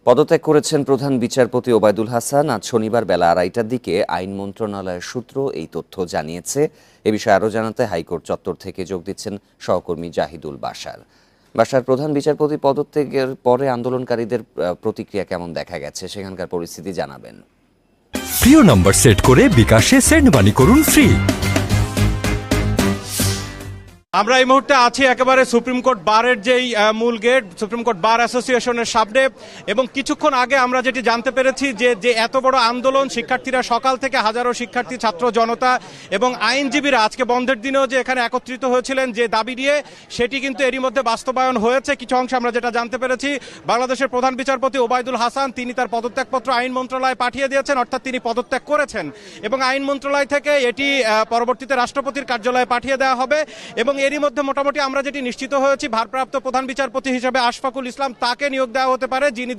পদত্যাগ করেছেন প্রধান বিচারপতি ওবায়দুল হাসান। আজ শনিবার বেলা 2:30টার দিকে আইন মন্ত্রণালয়ের সূত্র এই তথ্য জানিয়েছে। এ বিষয়ে আরও জানাতে হাইকোর্ট চত্বর থেকে যোগ দিচ্ছেন সহকর্মী জাহিদুল বাশার। প্রধান বিচারপতি পদত্যাগের পরে আন্দোলনকারীদের প্রতিক্রিয়া কেমন দেখা গেছে, সেখানকার পরিস্থিতি জানাবেন। প্রিয় নম্বর সেট করে বিকাশে সেন্ড মানি করুন ফ্রি। আমরা এই মুহূর্তে আছি একেবারে সুপ্রিম কোর্ট বারের যেই মূল গেট, সুপ্রিম কোর্ট বার অ্যাসোসিয়েশনের সামনে। এবং কিছুক্ষণ আগে আমরা যেটি জানতে পেরেছি যে এত বড় আন্দোলন, শিক্ষার্থীরা সকাল থেকে হাজারো শিক্ষার্থী, ছাত্র জনতা এবং আইনজীবীরা আজকে বন্ধের দিনেও যে এখানে একত্রিত হয়েছিলেন যে দাবি নিয়ে, সেটি কিন্তু এরই মধ্যে বাস্তবায়ন হয়েছে। কিছু অংশে আমরা যেটা জানতে পেরেছি, বাংলাদেশের প্রধান বিচারপতি ওবায়দুল হাসান তিনি তার পদত্যাগপত্র আইন মন্ত্রণালয়ে পাঠিয়ে দিয়েছেন, অর্থাৎ তিনি পদত্যাগ করেছেন। এবং আইন মন্ত্রণালয় থেকে এটি পরবর্তীতে রাষ্ট্রপতির কার্যালয়ে পাঠিয়ে দেওয়া হবে। এবং এরই মধ্যে মোটামুটি আমরা যেটি নিশ্চিত হয়েছি, ভারপ্রাপ্ত প্রধান বিচারপতি হিসেবে আশফাকুল ইসলাম তাকে নিয়োগ দেওয়া হতে পারে, যিনি